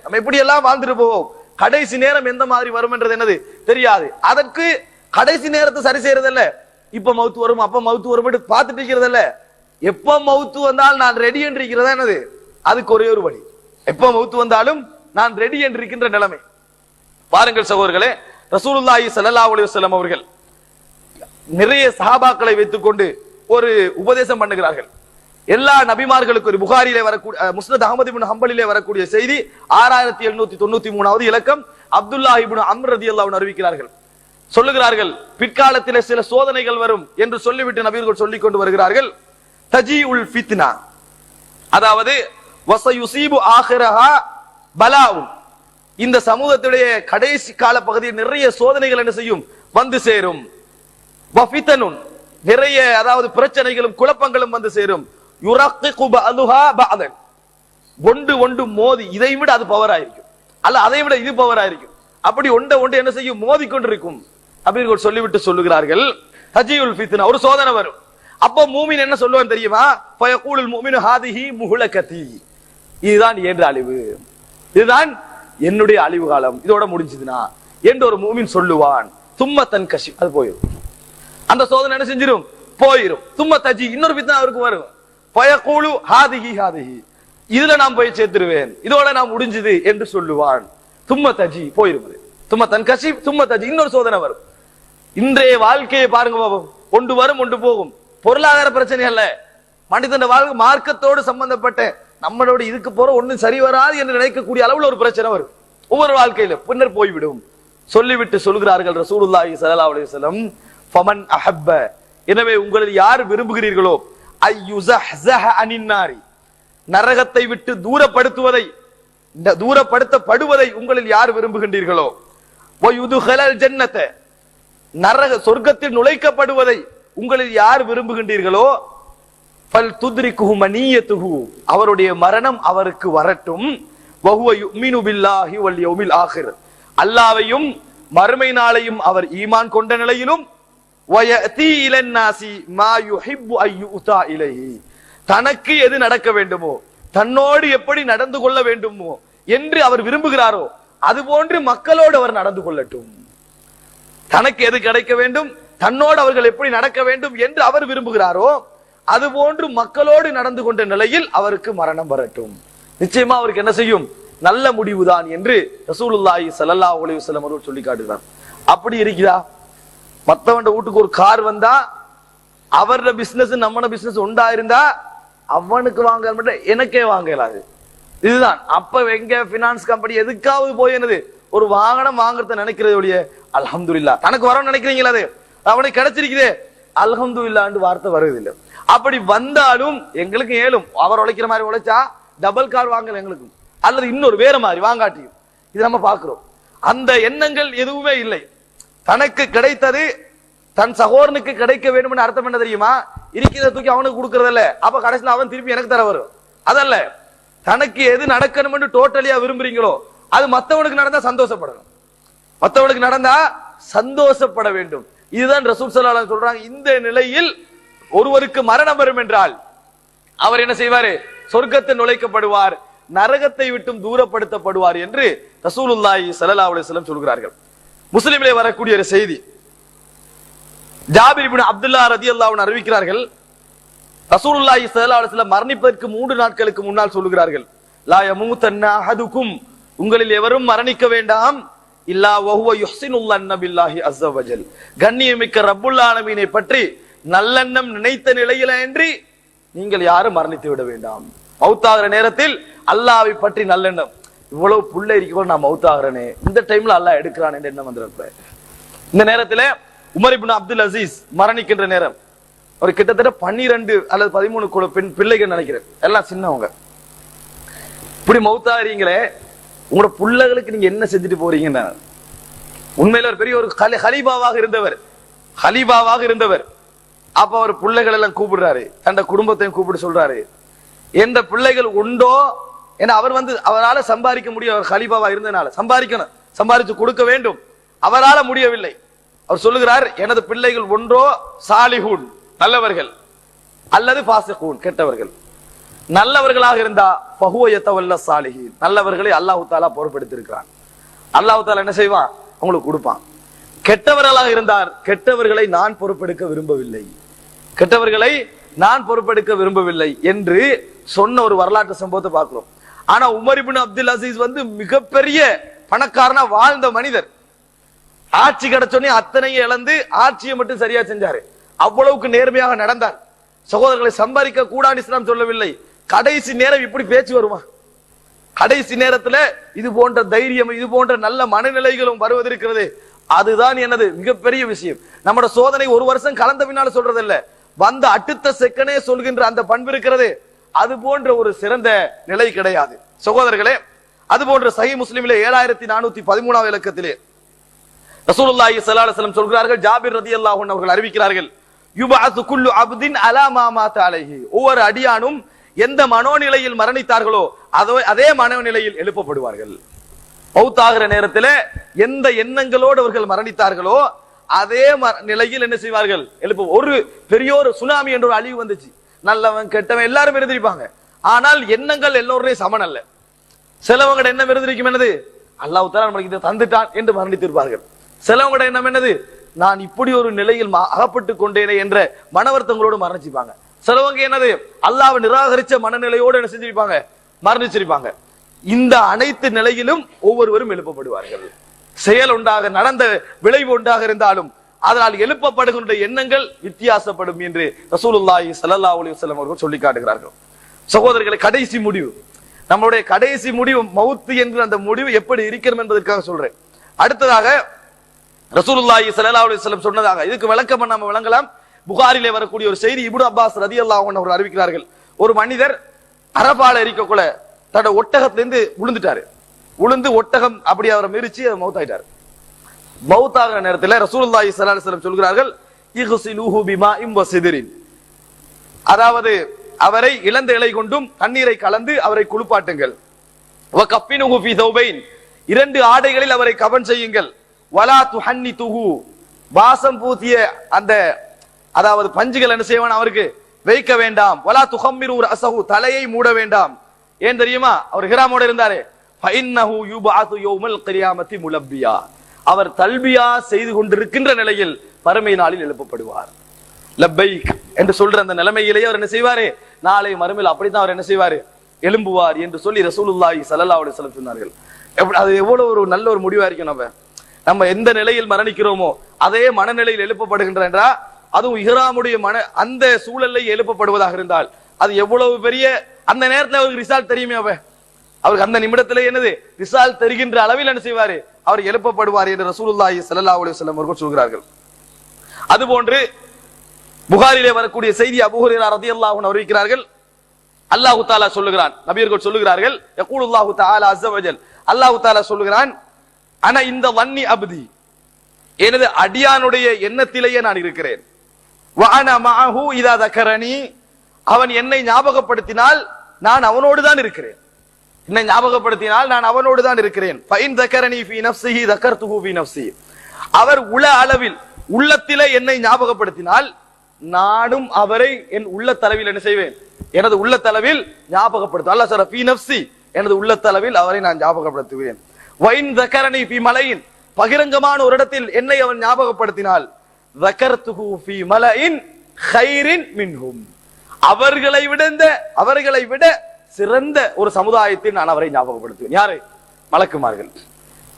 நம்ம எப்படி எல்லாம் வாழ்ந்துட்டு போவோம், கடைசி நேரம் எந்த மாதிரி வரும் என்றது என்னது தெரியாது. அதற்கு கடைசி நேரத்தை சரி செய்யறது இல்ல, இப்ப மவுத்து வரும் அப்ப மவுத்து வரும் பார்த்துட்டு இருக்கிறது இல்ல, எப்ப மவுத்து வந்தால் நான் ரெடி என்று இருக்கிறதா என்னது, அதுக்கு ஒரே ஒரு வழி, எப்ப மவுத்து வந்தாலும் நான் ரெடி என்று இருக்கின்ற நிலைமை. பாருங்கள் சகோதரர்களே, ரசூலுல்லாஹி ஸல்லல்லாஹு அலைஹி வஸல்லம் அவர்கள் நிறைய சஹாபாக்களை வைத்துக் கொண்டு ஒரு உபதேசம் பண்ணுகிறார்கள். எல்லா நபிமார்களுக்கு ஒரு புகாரிலே வரக்கூடிய, முஸ்னத் அஹ்மத் இப்னு ஹம்பலிலே வரக்கூடிய செய்தி 6793வது இலக்கம், அப்துல்லாஹ் இப்னு அம்ர் ரலியல்லாஹு அன்ஹு அறிவிக்கிறார்கள். சொல்லுகிறார்கள், பிற்காலத்திலே சில சோதனைகள் வரும் என்று சொல்லிவிட்டு நபியர்கள் சொல்லிக் கொண்டு வருகிறார்கள். தஜீஉல் ஃபித்னா, அதாவது வஸயுஸீபு ஆகிரஹா பலாஉன், இந்த சமூகத்துடைய கடைசி கால பகுதியில் நிறைய சோதனைகள் என்ன செய்யும், வந்து சேரும். வஃபிதனுன், நிறைய அதாவது பிரச்சனைகளும் குழப்பங்களும் வந்து சேரும். யுரக்கிகு பஅதுஹா பஅதன், ஒன்று ஒன்று மோதி, இதை விட அது பவர் ஆயிருக்கும், அல்ல அதை விட இது பவர் ஆயிருக்கும், அப்படி ஒன்று என்ன செய்யும், மோதி கொண்டிருக்கும் அப்படின்னு சொல்லிவிட்டு சொல்லுகிறார்கள். தஜீஉல் ஃபித்னா, ஒரு சோதனை வரும். அப்போ மூமின் என்ன சொல்லுவான் தெரியுமா, ஃபயகூலுல் முஃமினு ஹாதிஹி முஹ்லகதி, இதுதான் என்ற அழிவு, இதுதான் என்னுடைய அழிவு காலம், இதோட முடிஞ்சதுனா என்று ஒரு மூமின் சொல்லுவான். தும்ம தன்கஷி, அது போயிடும், அந்த சோதனை என்ன செஞ்சிடும், போயிடும். தும்ம தஜி, இன்னொரு ஃபித்னா அவருக்கு வரும். ஃபயகூலு ஹாதிஹி ஹாதிஹி, இதுல நான் போய் சேர்த்துருவேன், இதோட நான் முடிஞ்சது என்று சொல்லுவான். தும்ம தஜி, போயிடும். தும்ம தன்கஷி தும்ம தஜி, இன்னொரு சோதனை வரும். இன்றைய வாழ்க்கையை பாருங்க பாபம், ஒன்று வரும் ஒன்று போகும். பொருளாதார பிரச்சனை அல்ல, மனிதன் வாழ்க்கை மார்க்கத்தோடு சம்பந்தப்பட்ட நம்மளோட இதுக்கு போற ஒன்னும் சரி வராது என்று நினைக்கக்கூடிய அளவுல ஒரு பிரச்சனை வரும் ஒவ்வொரு வாழ்க்கையில, பின்னர் போய்விடும். சொல்லிவிட்டு சொல்கிறார்கள் ரசூலுல்லாஹி ஸல்லல்லாஹு அலைஹி வஸல்லம், ஃபமன் அஹப்ப, எனவே உங்களில் யார் விரும்புகிறீர்களோ, அய்யுஸஹ்ஸஹ அனின் நாரி, நரகத்தை விட்டு தூரப்படுத்தப்படுவதை உங்களில் யார் விரும்புகின்றீர்களோ, வயுதுஹலல் ஜன்னத, நரக சொர்க்கத்தில் நுழைக்கப்படுவதை உங்களில் யார் விரும்புகின்றீர்களோ, ஃபல் துத்ரிகுஹு மனியத்துஹு, அவருடைய மரணம் அவருக்கு வரட்டும். வஹுவ யுமினு பில்லாஹி வல் யௌமில் ஆகிர், அல்லாஹ்வையும் மறுமை நாளையும் அவர் ஈமான் கொண்ட நிலையிலும், வயதி இலன் நாசி மா யுஹிப்பு அய்யுதா இலைஹி, தனக்கு எது நடக்க வேண்டுமோ, தன்னோடு எப்படி நடந்து கொள்ள வேண்டுமோ என்று அவர் விரும்புகிறாரோ அதுபோன்று மக்களோடு அவர் நடந்து கொள்ளட்டும். தனக்கு எது கிடைக்க வேண்டும், தன்னோடு அவர்கள் எப்படி நடக்க வேண்டும் என்று அவர் விரும்புகிறாரோ அதுபோன்று மக்களோடு நடந்து கொண்ட நிலையில் அவருக்கு மரணம் வரட்டும். நிச்சயமா அவருக்கு என்ன செய்யும், நல்ல முடிவுதான் என்று ரசூலுல்லாஹி ஸல்லல்லாஹு அலைஹி வஸல்லம் அவர்கள் சொல்லி காட்டுகிறார். அப்படி இருக்கிறா, மத்தவண்ட வீட்டுக்கு ஒரு கார் வந்தா அவரோட பிசினஸ் நம்மளோட பிசினஸ் ஒன்றா இருந்தா அவனுக்கு வாங்க மட்டும் எனக்கே வாங்கலாது. இதுதான் அப்ப எங்க பினான்ஸ் கம்பெனி எதுக்காவது போய் என்னது ஒரு வாகனம் வாங்குறத நினைக்கிறதோடைய அல்ஹம்துலில்லாஹ், தனக்கு வரணும்னு நினைக்கிறீங்களா, அது அவனுக்கு கிடைச்சிருக்குதே அல்ஹம்துலில்லாஹ்னு வார்த்தை வருவதில்லை. அப்படி வந்தாலும் எங்களுக்கு ஏழும், அவர் உழைக்கிற மாதிரி உழைச்சா டபுள் கார் வாங்கல எங்களுக்கும், அல்லது இன்னொரு வேற மாதிரி வாங்காட்டியும், இது நம்ம பார்க்கிறோம். அந்த எண்ணங்கள் எதுவுமே இல்லை. தனக்கு கிடைத்தது தன் சகோதரனுக்கு கிடைக்க வேண்டும் அர்த்தம் என்ன தெரியுமா, இருக்கிறத தூக்கி அவனுக்கு கொடுக்கறதில்ல, அப்ப கடைசியில் அவன் திருப்பி எனக்கு தர வரும். அதல்ல, தனக்கு எது நடக்கணும் என்று டோட்டலியா விரும்புறீங்களோ அது மத்தவனுக்கு நடந்தா சந்தோஷப்படணும், மத்தவனுக்கு நடந்தா சந்தோஷப்பட வேண்டும். இதுதான் ரசூல் ஸல்லல்லாஹு அலைஹி வஸல்லம் சொல்றாங்க. இந்த நிலையில் ஒருவருக்கு மரணம் வரும் என்றால் அவர் என்ன செய்வாரு, சொர்க்கத்தை நுழைக்கப்படுவார், நரகத்தை விட்டும் தூரப்படுத்தப்படுவார் என்று ரசூலுல்லாஹி ஸல்லல்லாஹு அலைஹி வஸல்லம் சொல்கிறார்கள். முஸ்லிமிலே வரக்கூடிய ஒரு செய்தி, ஜாபிர் இப்னு அப்துல்லாஹ் ரலியல்லாஹு அன்ஹு அறிவிக்கிறார்கள், ரசூலுல்லாஹி ஸல்லல்லாஹு அலைஹி வஸல்லம் மரணிப்பதற்கு 3 நாட்களுக்கு முன்னால் சொல்லுகிறார்கள், லா யமூதன்ன அஹதுக்கும், உங்களில் எவரும் மரணிக்க வேண்டாம், இல்லா வஹுவ யுஹ்சினுல்லாஹ் பில்லாஹி அஸ்ஸ வஜல், கண்ணியமிக்க ரப்புல் ஆலமீனை பற்றி நல்லெண்ணம் நினைத்த நிலையில என்று நீங்கள் யாரும் மரணித்து விட வேண்டாம். மௌத்தாகிற நேரத்தில் அல்லாஹ்வை பற்றி நல்லெண்ணம், இவ்வளவு புள்ள இருக்கோ நான் மௌத்தாகிறேனே, இந்த டைம்ல அல்லாஹ் எடுக்கிறான் என்று எண்ணம் வந்துருப்ப. இந்த நேரத்துல உமர் இப்னு அப்துல் அசீஸ் மரணிக்கின்ற நேரம், ஒரு கிட்டத்தட்ட 12 அல்லது 13 பெண் பிள்ளைகள் நினைக்கிறேன், எல்லாம் சின்னவங்க. இப்படி மௌத்தாகிறீங்களே, உங்களோட பிள்ளைகளுக்கு நீங்க என்ன செஞ்சுட்டு போறீங்கன்னா, உண்மையில ஒரு பெரிய ஒரு ஹலீபாவாக இருந்தவர். அப்ப அவர் பிள்ளைகள் எல்லாம் கூப்பிடுறாரு, தன் குடும்பத்தையும் கூப்பிட்டு சொல்றாரு, எந்த பிள்ளைகள் உண்டோ, ஏன்னா அவர் அவரால் சம்பாதிக்க முடியும், அவர் ஹலீபாவா இருந்தனால சம்பாதிக்கணும், சம்பாதிச்சு கொடுக்க வேண்டும், அவரால் முடியவில்லை. அவர் சொல்லுகிறார், எனது பிள்ளைகள் ஒன்றோ சாலிஹூன் நல்லவர்கள், அல்லது ஃபாசிகூன் கெட்டவர்கள். நல்லவர்களாக இருந்தா பகுவயத்தவல்ல சாலிஹீன், நல்லவர்களை அல்லாஹ் தஆலா பொறுப்பெடுத்திருக்கிறான். அல்லாஹ் தஆலா என்ன செய்வான்? உங்களுக்கு கொடுப்பான். கெட்டவர்களாக இருந்தார், கெட்டவர்களை நான் பொறுப்பெடுக்க விரும்பவில்லை, கெட்டவர்களை நான் பொறுப்பெடுக்க விரும்பவில்லை என்று சொன்ன ஒரு வரலாற்று சம்பவத்தை பார்க்கிறோம். ஆனா உமர் இப்னு அப்துல் அசீஸ் மிகப்பெரிய பணக்காரனா வாழ்ந்த மனிதர். ஆட்சி கிடைச்சோடனே அத்தனையும் இழந்து ஆட்சியை மட்டும் சரியா செஞ்சாரு. அவ்வளவுக்கு நேர்மையாக நடந்தார். சகோதரர்களை சம்பாதிக்க கூடாது இஸ்லாம் சொல்லவில்லை. கடைசி நேரம் இப்படி பேச்சு வருமா? கடைசி நேரத்துல இது போன்ற தைரியம், இது போன்ற நல்ல மனநிலைகளும் வருவதற்கிறது. அதுதான் எனது மிகப்பெரிய விஷயம். நம்மட சோதனை ஒரு வருஷம் கலந்த பின்னால சொல்றது இல்ல, வந்த அடுத்த செகண்டே சொல்கின்ற அந்த பண்பு இருக்கிறது. அது போன்ற ஒரு சிறந்த நிலை கிடையாது சகோதரர்களே. அது போன்ற சஹீஹ் முஸ்லிமிலே 7413 இலக்கத்திலே ரசூலுல்லாஹி ஸல்லல்லாஹு அலைஹி வஸல்லம் சொல்கிறார்கள், ஜாபிர் ரலியல்லாஹு அன்ஹு அவர்கள் அறிவிக்கிறார்கள், யுபஅது குல்லு அப்தின் அலா மா மாத அலைஹி, ஒவ்வொரு அடியானும் எந்த மனோநிலையில் மரணித்தார்களோ அதே மனோநிலையில் எழுப்பப்படுவார்கள். மௌத்தாகிற நேரத்தில் எந்த எண்ணங்களோடு அவர்கள் மரணித்தார்களோ அதே நிலையில் என்ன செய்வார்கள்? எழுப்ப. ஒரு பெரிய ஒரு சுனாமி என்ற ஒரு அழிவு வந்துச்சு, நல்லவன் கெட்டவன் எல்லாரும் இருந்திருப்பாங்க. ஆனால் எண்ணங்கள் எல்லோருடைய சமன் அல்ல. சிலவங்க எண்ணம் இருந்திருக்கும் என்னது, அல்லாஹ் தஆலா நமக்கு இதை தந்துட்டான் என்று மரணித்திருப்பார்கள். சிலவங்க எண்ணம் என்னது, நான் இப்படி ஒரு நிலையில் அகப்பட்டு கொண்டேனே என்ற மனவர்த்தங்களோடு மரணிச்சிருப்பாங்க. சிலவங்க என்னது, அல்லாஹ்வை நிராகரிச்ச மனநிலையோடு என்ன செஞ்சிருப்பாங்க? மரணிச்சிருப்பாங்க. இந்த அனைத்து நிலையிலும் ஒவ்வொருவரும் எழுப்பப்படுவார்கள். செயல் ஒன்றாக, நடந்த விளைவு ஒன்றாக இருந்தாலும் அதனால் எழுப்பப்படுகின்ற எண்ணங்கள் வித்தியாசப்படும் என்று ரசூலுல்லாஹி ஸல்லல்லாஹு அலைஹி வஸல்லம் அவர்கள் சொல்லி காட்டுகிறார்கள். சகோதரர்களை, கடைசி முடிவு, நம்மளுடைய கடைசி முடிவு மவுத் என்ற அந்த முடிவு எப்படி இருக்கிறது என்பதற்காக சொல்றேன். அடுத்ததாக ரசூலுல்லாஹி ஸல்லல்லாஹு அலைஹி வஸல்லம் சொன்னதாக இதுக்கு விளக்கம் நம்ம விளங்கலாம். புகாரிலே வரக்கூடிய ஒரு செய்தி, இப்னு அப்பாஸ் ரலியல்லாஹு அன்ஹு அவர்கள் அறிவிக்கிறார்கள், ஒரு மனிதர் அரபால இருக்கக்குள்ள தன்னோட ஒட்டகத்திலிருந்து விழுந்துட்டாரு. விழுந்து ஒட்டகம் அப்படி அவரை மிரிச்சு மௌத்தாயிட்டார். மௌத்தாகிற நேரத்தில் ரசூலுல்லாஹி ஸல்லல்லாஹு அலைஹி வஸல்லம் சொல்கிறார்கள், இக்ஸிலூஹு பிமாஇன் வஸித்ரின், அதாவது அவரை இளந்த இலை கொண்டும் தண்ணீரை கலந்து அவரை குளிப்பாட்டுங்கள். வகஃபினுஹு ஃபீ தௌபைன், 2 ஆடைகளில் அவரை கஃன் செய்யுங்கள். வலா துஹன்னிதுஹு, வாசம் பூசிய அந்த அதாவது பஞ்சுகள் என்ன செய்வான் அவருக்கு வைக்க வேண்டாம். வலா துஹம்மிரு ரஸஹு, தலையை மூட வேண்டாம். ஏன் தெரியுமா? அவர் ஹிராமோட இருந்தாரே. ஃபஇன்னஹு யுபஅது யௌமல் கியாமத்தி முலப்பியா, அவர் தல்பியா செய்து கொண்டிருக்கின்ற நிலையில் மறுமை நாளில் எழுப்பப்படுவார். லப்பைக் என்று சொல்ற அந்த நிலைமையிலேயே அவர் என்ன செய்வாரு? நாளை மறுமையில் அப்படித்தான் அவர் என்ன செய்வாரு? எழும்புவார் என்று சொல்லி ரசூலுல்லாஹி ஸல்லல்லாஹு அலைஹி வஸல்லம் சொன்னார்கள். அது எவ்வளவு ஒரு நல்ல ஒரு முடிவா இருக்கும். நம்ம எந்த நிலையில் மரணிக்கிறோமோ அதே மனநிலையில் எழுப்பப்படுகின்ற என்றா, அதுவும் இஹ்ராமுடைய அந்த சூழலை எழுப்பப்படுவதாக இருந்தால் அது எவ்வளவு பெரிய, அந்த நேரத்தில் அவருக்கு ரிசால்ட் தெரியுமே, அவருக்கு அந்த நிமிடத்திலே என்னது ரிசால்ட் தெரிகின்ற அளவில் என்ன செய்வாரு? அவர் எழுப்பப்படுவார் என்று ரசூலுல்லாஹி ஸல்லல்லாஹு அலைஹி வஸல்லம் அவர்கள் சொல்கிறார்கள். அதுபோன்று புகாரிலே வரக்கூடிய செய்தி, அபூ ஹுரைரா ரலியல்லாஹு அன்ஹு அறிவிக்கிறார்கள், அல்லாஹ் தஆலா சொல்லுகிறான், நபியர்கள் சொல்லுகிறார்கள், யகூலுல்லாஹு தஆலா அஸ்ஸ வஜல், அல்லாஹ் தஆலா சொல்லுகிறான், அன இந்த வன்னி அப்தி, எனது அடியானுடைய எண்ணத்திலேயே நான் இருக்கிறேன். வ அன மஅஹு இதா தக்கரனி, அவன் என்னை ஞாபகப்படுத்தினால் நான் அவனோடு தான் இருக்கிறேன். என்னை ஞாபகப்படுத்தினால் நான் அவனோடு தான் இருக்கிறேன். ஃபைன் தக்கரனி ஃபீ நஃப்ஸிஹி தக்கர்துஹு ஃபீ நஃப்ஸி, அவர் உள அளவில் உள்ளத்திலே என்னை ஞாபகப்படுத்தினால் நானும் அவரை என் உள்ள தளவில் என்ன செய்வேன்? எனது உள்ள தளவில் ஞாபகப்படுத்துவேன். அல்லாஹ் சொல்ற ஃபீ நஃப்ஸி, எனது உள்ள தளவில் அவரை நான் ஞாபகப்படுத்துவேன். வைன் தக்கரனி ஃபீ மலையின், பகிரங்கமான ஒரு இடத்தில் என்னை அவன் ஞாபகப்படுத்தினால் தக்கர்துஹு ஃபீ மலையின் கைரின் மின்ஹும், அவர்களை விட சிறந்த ஒரு சமுதாயத்தில் நான் அவரை ஞாபகப்படுத்துவேன். யாரு? மலக்குமார்கள்.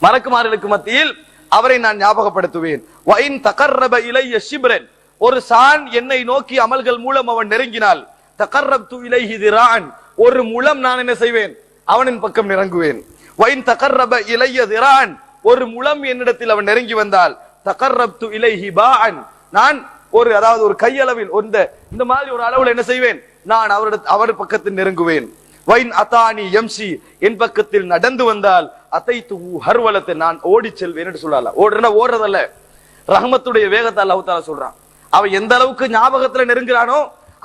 மலக்குமார்களுக்கு மத்தியில் அவரை நான் ஞாபகப்படுத்துவேன். வைன் தகர்ரப இலைய ஷிப்ரன், ஒரு சான் என்னை நோக்கி அமல்கள் மூலம் அவன் நெருங்கினால் தகர்ரப்து இலைஹி திரான், ஒரு முழம் நான் என்ன செய்வேன்? அவனின் பக்கம் நெருங்குவேன். வைன் தகர்ரப இலைய திரான், ஒரு முழம் என்னிடத்தில் அவன் நெருங்கி வந்தால் தகர்ரப்து இலைஹி பாஅன், நான் அதாவது ஒரு கையளவில் இந்த மாதிரி ஒரு அளவில் என்ன செய்வேன்? நான் அவர் பக்கத்தில் நெருங்குவேன். வைன் அதானி யம்சி, என் பக்கத்தில் நடந்து வந்தால் அதைத்துஹு ஹர்வலத்தை, நான் ஓடி செல்வேன் என்று சொல்லலாம். ஓடுறதல்ல, ரஹ்மத்துடைய வேகத்தை அல்லாஹ் தஆலா சொல்றான். அவன் எந்த அளவுக்கு ஞாபகத்துல நெருங்குறானோ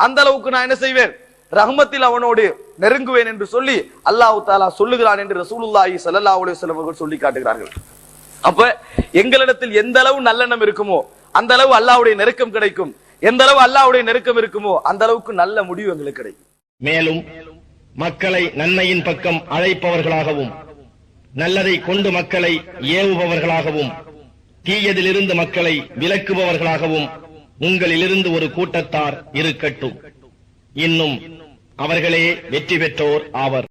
அந்த அளவுக்கு நான் என்ன செய்வேன்? ரஹ்மத்தில் அவனோடு நெருங்குவேன் என்று சொல்லி அல்லாஹ் தஆலா சொல்லுகிறான் என்று ரசூலுல்லாஹி ஸல்லல்லாஹு அலைஹி வஸல்லம் அவர்கள் சொல்லி காட்டுகிறார்கள். அப்ப எங்களிடத்தில் எந்த அளவு நல்லெண்ணம் இருக்குமோ அந்த அளவு அல்லாஹ்வுடைய நெருக்கம் கிடைக்கும். எந்த அளவு அல்லாஹ்வுடைய நெருக்கம் இருக்குமோ அந்த அளவுக்கு நல்ல முடிவு எங்களுக்கு கிடைக்கும். மேலும் மக்களை நன்மையின் பக்கம் அழைப்பவர்களாகவும் நல்லதை கொண்டு மக்களை ஏவுபவர்களாகவும் தீயதிலிருந்து மக்களை விலக்குபவர்களாகவும் உங்களிலிருந்து ஒரு கூட்டத்தார் இருக்கட்டும். இன்னும் அவர்களே வெற்றி பெற்றோர் ஆவர்.